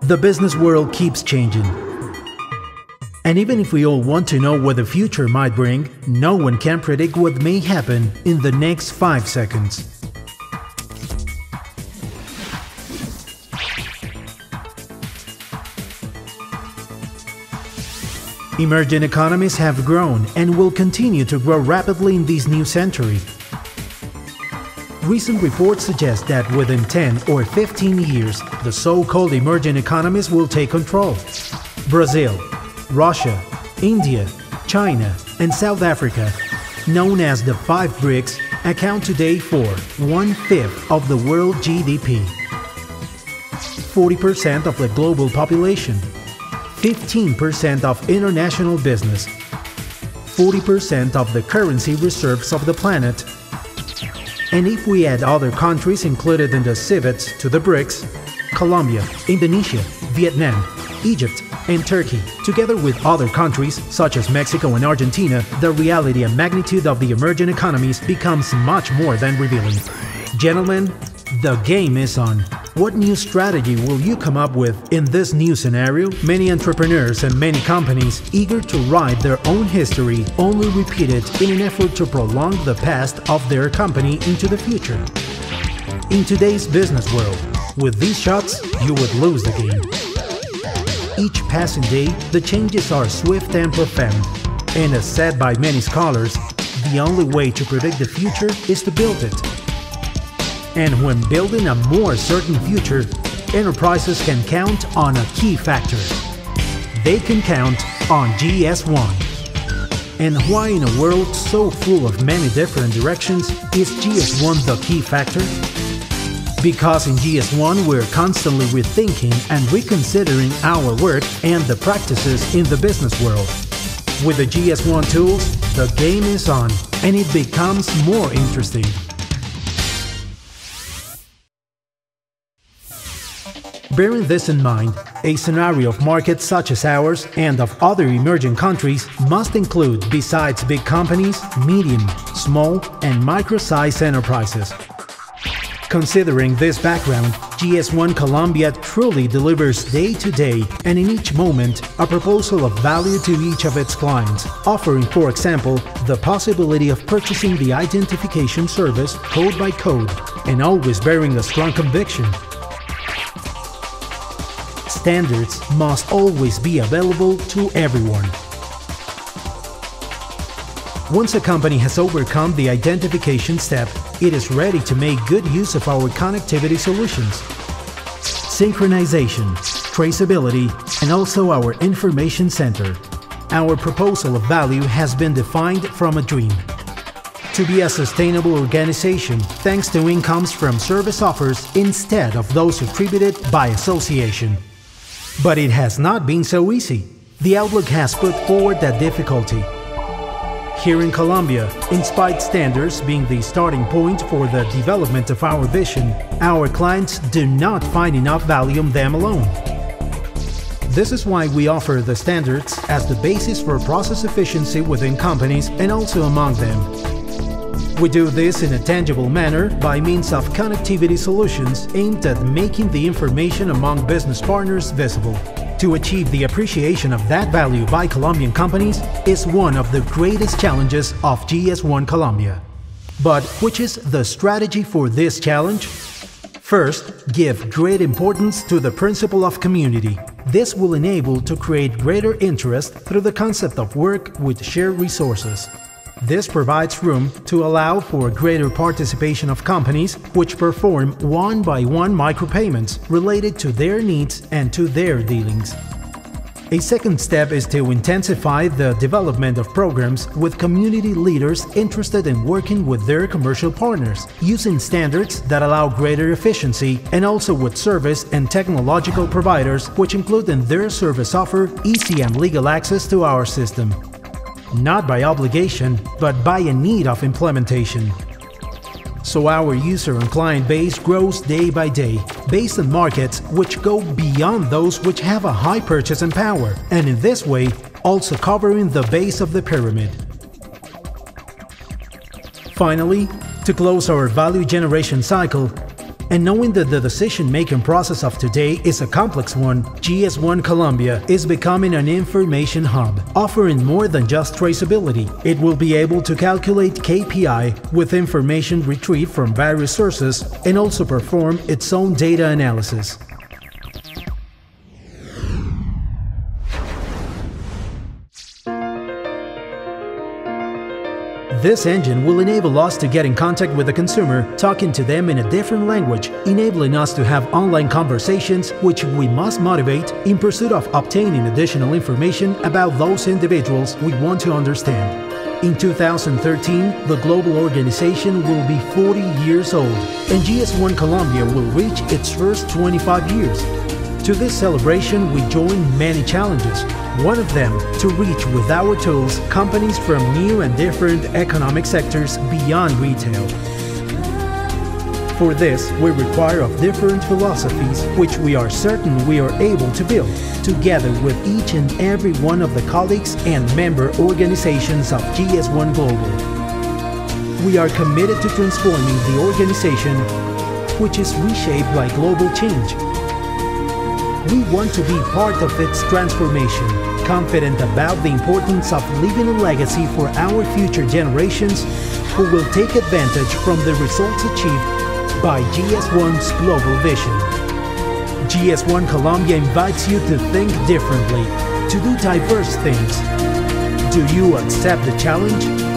The business world keeps changing. And even if we all want to know what the future might bring, no one can predict what may happen in the next 5 seconds. Emerging economies have grown and will continue to grow rapidly in this new century. Recent reports suggest that within 10 or 15 years, the so-called emerging economies will take control. Brazil, Russia, India, China, and South Africa, known as the 5 BRICS, account today for 1/5 of the world GDP, 40% of the global population, 15% of international business, 40% of the currency reserves of the planet. And if we add other countries included in the CIVETs to the BRICS, Colombia, Indonesia, Vietnam, Egypt, and Turkey, together with other countries such as Mexico and Argentina, the reality and magnitude of the emerging economies becomes much more than revealing. Gentlemen, the game is on. What new strategy will you come up with in this new scenario? Many entrepreneurs and many companies eager to write their own history only repeat it in an effort to prolong the past of their company into the future. In today's business world, with these shots, you would lose the game. Each passing day, the changes are swift and profound. And as said by many scholars, the only way to predict the future is to build it. And when building a more certain future, enterprises can count on a key factor. They can count on GS1. And why in a world so full of many different directions is GS1 the key factor? Because in GS1 we're constantly rethinking and reconsidering our work and the practices in the business world. With the GS1 tools, the game is on and it becomes more interesting. Bearing this in mind, a scenario of markets such as ours and of other emerging countries must include, besides big companies, medium, small, and micro-sized enterprises. Considering this background, GS1 Colombia truly delivers day to day and in each moment a proposal of value to each of its clients, offering, for example, the possibility of purchasing the identification service code by code, and always bearing a strong conviction. Standards must always be available to everyone. Once a company has overcome the identification step, it is ready to make good use of our connectivity solutions, synchronization, traceability, and also our information center. Our proposal of value has been defined from a dream. To be a sustainable organization thanks to incomes from service offers instead of those attributed by association. But it has not been so easy. The outlook has put forward that difficulty. Here in Colombia, in spite standards being the starting point for the development of our vision, our clients do not find enough value in them alone. This is why we offer the standards as the basis for process efficiency within companies and also among them. We do this in a tangible manner by means of connectivity solutions aimed at making the information among business partners visible. To achieve the appreciation of that value by Colombian companies is one of the greatest challenges of GS1 Colombia. But which is the strategy for this challenge? First, give great importance to the principle of community. This will enable to create greater interest through the concept of work with shared resources. This provides room to allow for greater participation of companies which perform one-by-one micropayments related to their needs and to their dealings. A second step is to intensify the development of programs with community leaders interested in working with their commercial partners, using standards that allow greater efficiency, and also with service and technological providers which include in their service offer easy and legal access to our system. Not by obligation, but by a need of implementation. So our user and client base grows day by day, based on markets which go beyond those which have a high purchasing power, and in this way also covering the base of the pyramid. Finally, to close our value generation cycle, And knowing that the decision-making process of today is a complex one, GS1 Colombia is becoming an information hub, offering more than just traceability. It will be able to calculate KPI with information retrieved from various sources and also perform its own data analysis. This engine will enable us to get in contact with the consumer, talking to them in a different language, enabling us to have online conversations which we must motivate in pursuit of obtaining additional information about those individuals we want to understand. In 2013, the global organization will be 40 years old, and GS1 Colombia will reach its first 25 years. To this celebration, we join many challenges. One of them, to reach with our tools companies from new and different economic sectors beyond retail. For this, we require of different philosophies, which we are certain we are able to build, together with each and every one of the colleagues and member organizations of GS1 Global. We are committed to transforming the organization, which is reshaped by global change. We want to be part of its transformation, confident about the importance of leaving a legacy for our future generations who will take advantage from the results achieved by GS1's global vision. GS1 Colombia invites you to think differently, to do diverse things. Do you accept the challenge?